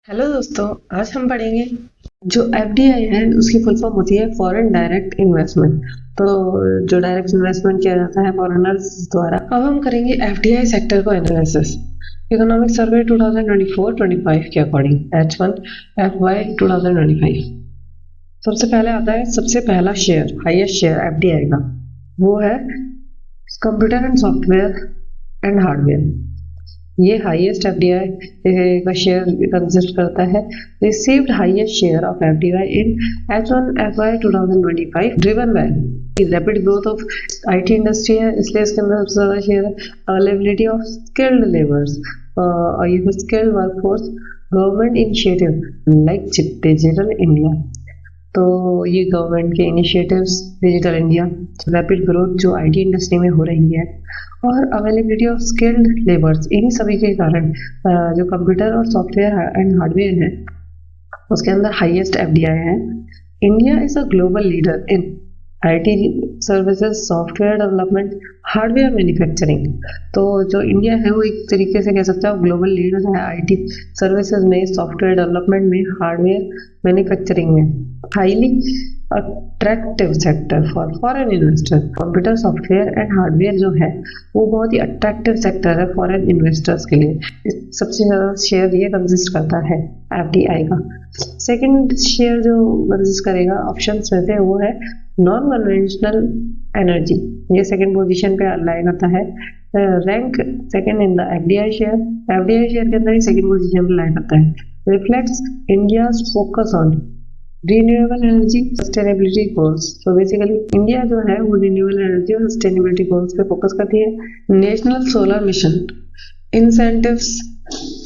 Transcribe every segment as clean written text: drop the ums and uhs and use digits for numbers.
Hello दोस्तों, आज हम पढ़ेंगे जो एफडीआई है उसकी फुल फॉर्म होती है फॉरेन डायरेक्ट इन्वेस्टमेंट। तो जो डायरेक्ट इन्वेस्टमेंट किया जाता है फॉरेनर्स द्वारा। अब हम करेंगे एफडीआई सेक्टर को एनालिसिस। इकोनॉमिक सर्वे 2024-25 के अकॉर्डिंग H1 FY 2025 सबसे पहले आता है सबसे पहला शेयर, हाईएस्ट शेयर एफडीआई का, वो है computer and software and hardware. ये हाईएस्ट एफडीआई का शेयर कंसिस्ट करता है। Received highest share of FDI in H1 FY 2025 driven by rapid growth of IT industry है, इसलिए इसके अंदर सबसे ज्यादा शेयर है। अवेलेबिलिटी ऑफ स्किल्ड लेबर्स और ये skilled workforce, government initiative like digital India. तो ये गवर्नमेंट के initiatives, digital India, rapid growth जो आईटी इंडस्ट्री में हो रही है, और अवेलेबिलिटी ऑफ स्किल्ड लेबर्स, इन्हीं सभी के कारण जो कंप्यूटर और सॉफ्टवेयर एंड हार्डवेयर है उसके अंदर हाईएस्ट एफडीआई है। India is a global leader in IT services, software development, hardware manufacturing. तो जो इंडिया है वो एक तरीके से कह सकते हैं ग्लोबल लीडर है आईटी सर्विसेज में, सॉफ्टवेयर डेवलपमेंट में, हार्डवेयर मैन्युफैक्चरिंग में। Highly attractive sector for foreign investor. Computer, software and hardware जो है वो बहुत ही अट्रैक्टिव सेक्टर है फॉरेन इन्वेस्टर्स के लिए। सबसे ज्यादा शेयर ये कंसिस्ट करता है एफडीआई का। सेकंड शेयर जो कंसिस्ट करेगा ऑप्शंस में से वो है नॉन कन्वेंशनल एनर्जी, ये सेकंड पोजीशन पे अलाइन करता है। Rank second in the FDI share, FDI share के अंदर ही सेकंड पोजीशन पे अलाइन करता है। Reflects India's focus on renewable energy sustainability goals. तो बेसिकली इंडिया जो है वो रिन्यूएबल एनर्जी और सस्टेनेबिलिटी गोल्स पे फोकस करती है। National solar mission, incentives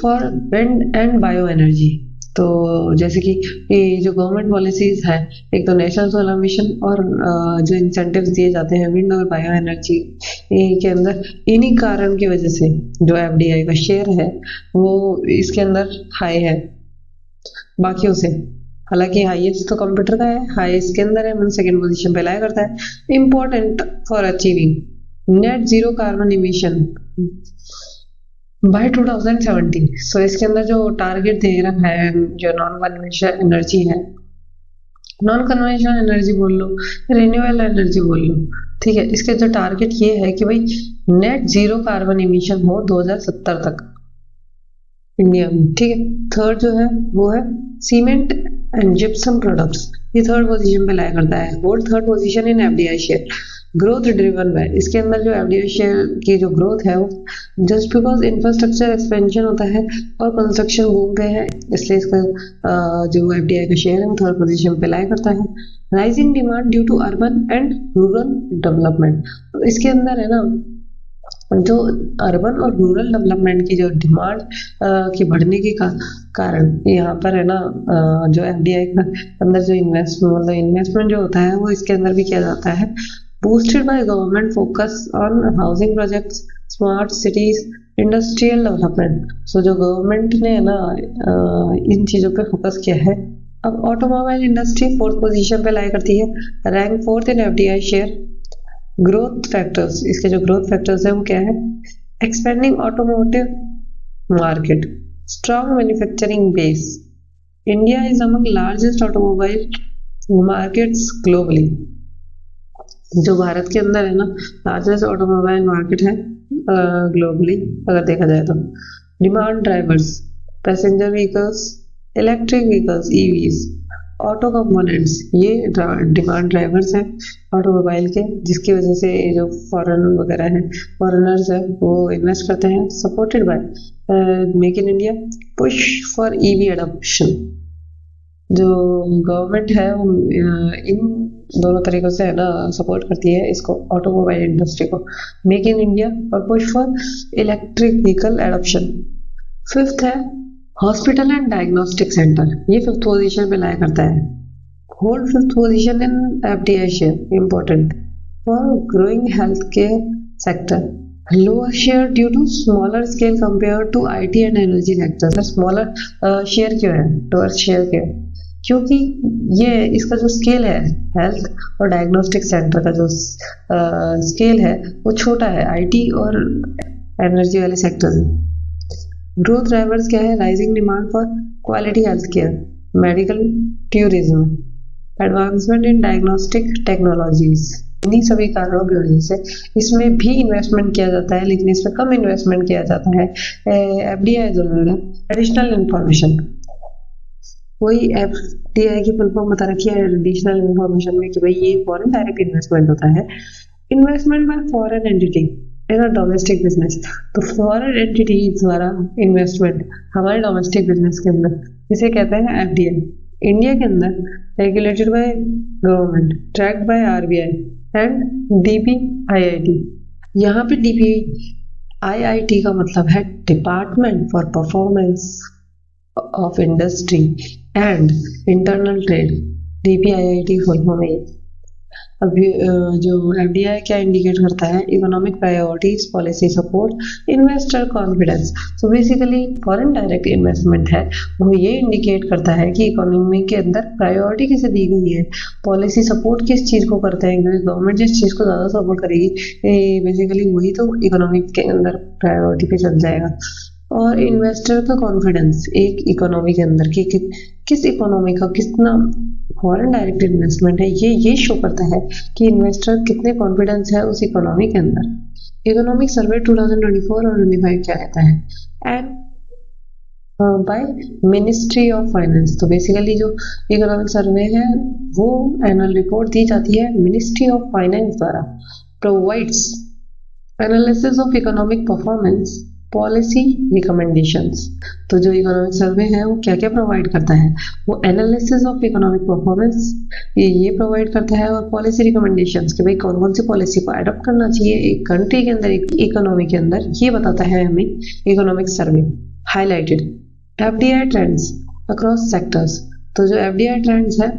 for wind and bio energy. तो जैसे कि ये जो गवर्नमेंट पॉलिसीज है, एक तो नेशनल सोलर मिशन और जो इंसेंटिव्स दिए जाते हैं विंड और बायो एनर्जी के अंदर, इन्हीं कारण की वजह से जो एफडीआई का शेयर है वो इसके अंदर हाई है बाकियों से। हालांकि हाईएस्ट तो कंप्यूटर का है, हाईएस्ट के अंदर है, मतलब सेकंड पोजीशन पे लाया करता है। Important for achieving net zero carbon emission by 2070। So इसके अंदर जो टारगेट दे रखा है, जो नॉन कन्वेंशनल एनर्जी है, नॉन कन्वेंशनल एनर्जी बोल लो, रिन्यूएबल एनर्जी बोल लो, ठीक है, इसके जो टारगेट ये है कि भाई नेट जीरो कार्बन इमिशन हो 2070 तक इंडिया में, ठीक है। थर्ड जो है वो है सीमेंट एंड जिप्सम प्रोडक्ट्स, ये थर्ड पोजीशन पे लाया करता है। और third position in FDI share, growth driven by, इसके अंदर जो एफडीआई शेयर की जो ग्रोथ है वो जस्ट बिकॉज इंफ्रास्ट्रक्चर एक्सपेंशन होता है और कंस्ट्रक्शन बूम पे है, इसलिए इसका जो एफडीआई का शेयर है वो थर्ड पोजीशन पे लाया करता है। Rising demand due to urban and rural development, तो इसके अंदर है ना जो अर्बन और रूरल डेवलपमेंट की जो डिमांड की बढ़ने के कारण यहाँ पर है ना जो एफडीआई का अंदर जो इन्वेस्टमेंट जो होता है वो इसके अंदर भी किया जाता है। Boosted by government focus on housing projects, smart cities, industrial development. So जो गवर्नमेंट ने है ना इन चीजों पे फोकस किया है। अब ऑटोमोबाइल इंडस्ट्री फोर्थ पोजीशन पे लाई करती है, रैंक फोर्थ इन एफडीआई शेयर। ग्रोथ फैक्टर्स, इसके जो ग्रोथ फैक्टर्स है वो क्या है? Expanding automotive market, strong manufacturing base, India is among largest automobile markets globally. जो भारत के अंदर है ना लार्जेस्ट ऑटोमोबाइल मार्केट है ग्लोबली अगर देखा जाए तो। Demand drivers, passenger vehicles, electric vehicles, EVs, auto components, ये डिमांड ड्राइवर्स हैं ऑटोमोबाइल के, जिसकी वजह से जो फॉरेन वगैरह है, फॉरेनर्स है वो इन्वेस्ट करते हैं। Supported by make in India, push for EV adoption. जो गवर्नमेंट है वो इन दोनों तरीकों से है ना सपोर्ट करती है इसको, ऑटोमोबाइल इंडस्ट्री को, मेक इन इंडिया और push for electric vehicle adoption. Fifth है हॉस्पिटल एंड डायग्नोस्टिक सेंटर, ये फिफ्थ पोजीशन पे लाया करता है। Hold fifth position in FDI share, important for growing health care sector. Lower share due to smaller scale compare to IT and energy sector. Smaller share क्यों है, lower share क्यों है? क्योंकि ये इसका जो स्केल है हेल्थ और डायग्नोस्टिक सेंटर का जो स्केल है वो छोटा है आईटी और एनर्जी वाले सेक्टर में। ग्रोथ ड्राइवर्स क्या है? Rising demand for quality health care, medical tourism, advancement in diagnostic technologies. इन्हीं सभी कारणों की वजह से इसमें भी इन्वेस्टमेंट किया जाता है, लेकिन इसमें कम इन्वेस्टमेंट किया जाता है एफडीआई द्वारा। एडिशनल इंफॉर्मेशन, वही एफडीआई की फुल फॉर्म बता रखी है एडिशनल इंफॉर्मेशन में कि भाई ये फॉरेन डायरेक्ट इन्वेस्टमेंट होता है। Investment by foreign entity in a domestic business, तो फॉरेन एंटिटी द्वारा इन्वेस्टमेंट हमारे डोमेस्टिक बिजनेस के अंदर, जिसे कहते हैं एफडीआई। इंडिया के अंदर regulated by government, tracked by RBI and DPIIT. यहाँ पे डीपीआईआईटी का मतलब है department for performance of industry and internal trade, DPIIT full form है। अब जो एफडीआई क्या इंडिकेट करता है? Economic priorities, policy support, investor confidence. So basically foreign direct investment है वो ये इंडिकेट करता है कि इकोनॉमी के अंदर प्रायोरिटी किसे दी गई है, पॉलिसी सपोर्ट किस चीज को करते हैं, क्योंकि गवर्नमेंट जिस चीज को ज्यादा सपोर्ट करेगी बेसिकली वही तो इकोनॉमिक के अंदर प्रायोरिटी पे चल जाएगा। और इन्वेस्टर का कॉन्फिडेंस एक इकोनॉमी के अंदर कि किस इकोनॉमी का कितना फॉरेन डायरेक्ट इन्वेस्टमेंट है, ये शो करता है कि इन्वेस्टर कितने कॉन्फिडेंस है उस इकोनॉमी के अंदर। इकोनॉमिक सर्वे 2024 और 25 क्या कहता है? And by ministry of finance, तो बेसिकली जो इकोनॉमिक सर्वे है वो एनुअल रिपोर्ट दी जाती है मिनिस्ट्री ऑफ फाइनेंस द्वारा। Provides analysis of economic performance, policy recommendations, तो जो इकोनॉमिक सर्वे है वो क्या क्या प्रोवाइड करता है? वो एनालिसिस ऑफ इकोनॉमिक परफॉर्मेंस ये प्रोवाइड करता है, और पॉलिसी रिकमेंडेशंस कि भाई कौन कौन सी पॉलिसी को अडॉप्ट करना चाहिए एक कंट्री के अंदर, एक इकोनॉमी के अंदर, ये बताता है हमें economic survey. Highlighted FDI trends across sectors, तो जो एफडीआई ट्रेंड्स है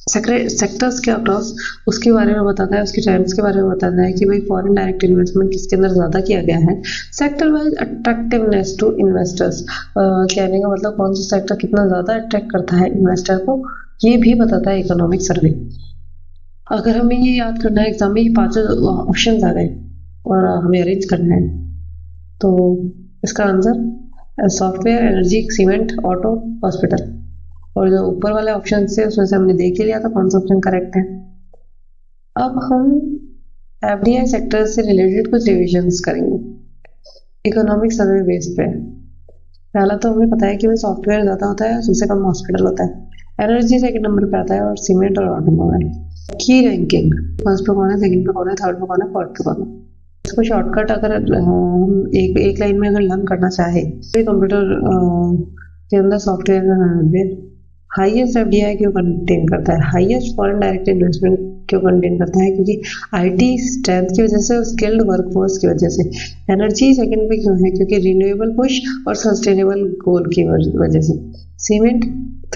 सेक्टर्स के अक्रॉस उसके बारे में बताता है, उसके ट्रेंड्स के बारे में बताता है कि भाई फॉरेन डायरेक्ट इन्वेस्टमेंट किसके अंदर ज्यादा किया गया है। Sector wise attractiveness to investors, कहने का मतलब कौन सा सेक्टर कितना ज्यादा अट्रैक्ट करता है इन्वेस्टर को, ये भी बताता है इकोनॉमिक सर्वे। अगर हमें ये याद करना है एग्जाम में ये पांचों ऑप्शन आ गए और हमें अरेंज करना है, तो इसका answer software, energy, cement, auto, hospital. और जो ऊपर वाले ऑप्शन से उसमें से हमने देख लिया था कौन सा ऑप्शन करेक्ट है। अब हम एफडीआई सेक्टर से रिलेटेड कुछ रिविजन्स करेंगे इकोनॉमिक सर्वे बेस पे। पहला तो हमें पता है कि भाई सॉफ्टवेयर ज्यादा होता है, सबसे कम हॉस्पिटल होता है। एनर्जी सेकंड नंबर पे आता है, और सीमेंट और ऑटोमोबाइल। की रैंकिंग, फर्स्ट पे कौन है, सेकंड पे कौन है, थर्ड पे कौन है, फोर्थ पे कौन है। इसको शॉर्टकट अगर हम एक लाइन में अगर लर्न करना चाहे तो कंप्यूटर के अंदर सॉफ्टवेयर हाईएस्ट एफडीआई क्यों कंटेन करता है, हाईएस्ट फॉरेन डायरेक्ट इन्वेस्टमेंट क्यों कंटेन करता है, क्योंकि आईटी स्ट्रेंथ की वजह से, स्किल्ड वर्कफोर्स की वजह से। एनर्जी सेकंड पे क्यों है, क्योंकि रिन्यूएबल पुश और सस्टेनेबल गोल की वजह से। सीमेंट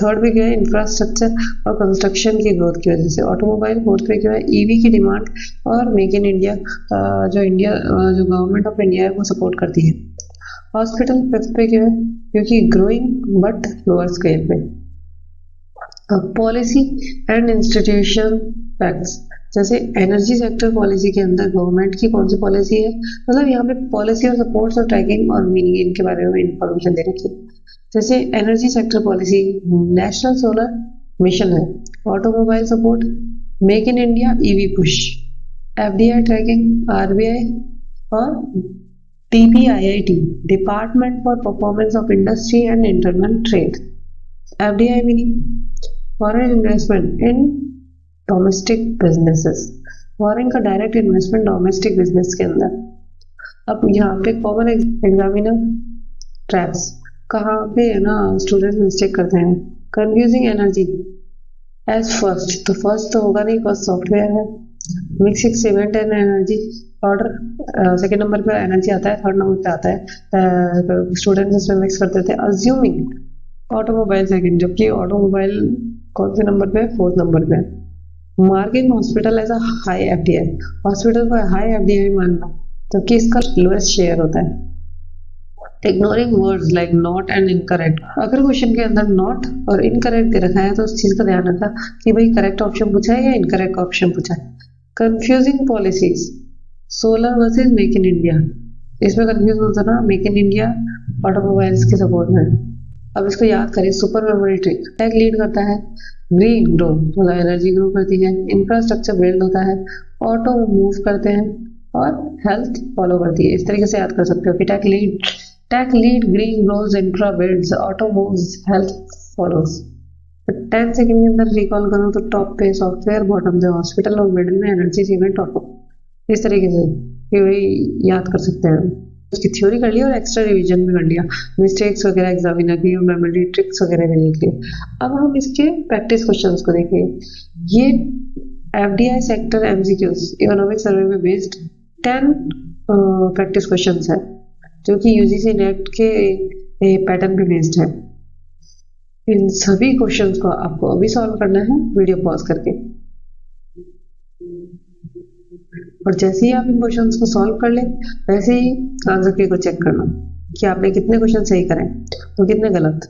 थर्ड पे क्यों है, इंफ्रास्ट्रक्चर और कंस्ट्रक्शन की ग्रोथ की वजह से। ऑटोमोबाइल फोर्थ पे क्यों है, ईवी की डिमांड और मेक इन इंडिया जो गवर्नमेंट ऑफ इंडिया है वो सपोर्ट करती है। हॉस्पिटल फिफ्थ पे क्यों है, क्योंकि ग्रोइंग बट लोअर स्केल पे। पॉलिसी एंड इंस्टीट्यूशन फैक्ट्स, जैसे एनर्जी सेक्टर पॉलिसी के अंदर गवर्नमेंट की कौन सी पॉलिसी है, मतलब यहाँ पे पॉलिसी और सपोर्ट्स और ट्रैकिंग और मीनिंग इनके बारे में इंफॉर्मेशन दे रखी है। जैसे energy sector policy national solar mission है, automobile support, make in India, EV push, FDI tracking RBI, और DPIIT department for performance of industry and internal trade. FDI meaning foreign investment in domestic businesses, foreign का direct investment domestic business के अंदर। अब यहाँ पे common examiner traps कहाँ पे है ना स्टूडेंट मिस्टेक करते हैं। कंफ्यूजिंग एनर्जी एज फर्स्ट, तो फर्स्ट तो होगा नहीं, फर्स्ट सॉफ्टवेयर है। Mixing cement and energy order second number पे एनर्जी आता है, थर्ड नंबर पे आता है, स्टूडेंट्स इसमें मिक्स करते थे। अज्यूमिंग ऑटोमोबाइल सेकंड, जबकि ऑटोमोबाइल कौन से नंबर पे, फोर्थ नंबर पे। Marking hospital as a high FDI, hospital को हाई एफडीआई मानना जबकि इसका लोएस्ट शेयर होता है। Ignoring words like not and incorrect, अगर क्वेश्चन के अंदर नॉट और इनकरेक्ट दे रखा है तो उस चीज का ध्यान रखना कि भाई करेक्ट ऑप्शन पूछा है या इनकरेक्ट ऑप्शन पूछा है। Confusing policies, solar versus make in India, इसमें कंफ्यूज होता ना, मेक इन इंडिया ऑटोमोबाइल्स के सपोर्ट में। अब इसको याद करें, super memory trick. Tech lead करता है, ग्रीन ग्रो मतलब एनर्जी ग्रो करती है, इंफ्रास्ट्रक्चर बिल्ड होता है, ऑटो मूव करते हैं और हेल्थ फॉलो करती है। इस तरीके से याद कर सकते हो कि tech lead green grows, infra builds, auto moves, health follows. 10 second के अंदर रिकॉल करो तो टॉप पे सॉफ्टवेयर, बॉटम पे हॉस्पिटल और मिडिल में एनर्जी सीमेंट ऑटो। इस तरीके से वही याद कर सकते हैं। उसकी थ्योरी कर लिया और एक्स्ट्रा रिवीजन भी कर लिया, मिस्टेक्स वगैरह एग्जामिनर की और मेमोरी ट्रिक्स वगैरह भी देख लिए। अब हम इसके प्रैक्टिस क्वेश्चंस को देखें। ये FDI sector MCQs economic survey में बेस्ड 10 प्रैक्टिस क्वेश्चंस है, जो कि यूजीसी नेट के पैटर्न पे बेस्ड है। इन सभी क्वेश्चंस को आपको अभी सॉल्व करना है वीडियो पॉज करके, और जैसे ही आप इन क्वेश्चंस को सॉल्व कर ले वैसे ही आंसर की को चेक करना कि आपने कितने क्वेश्चन सही करें और कितने गलत।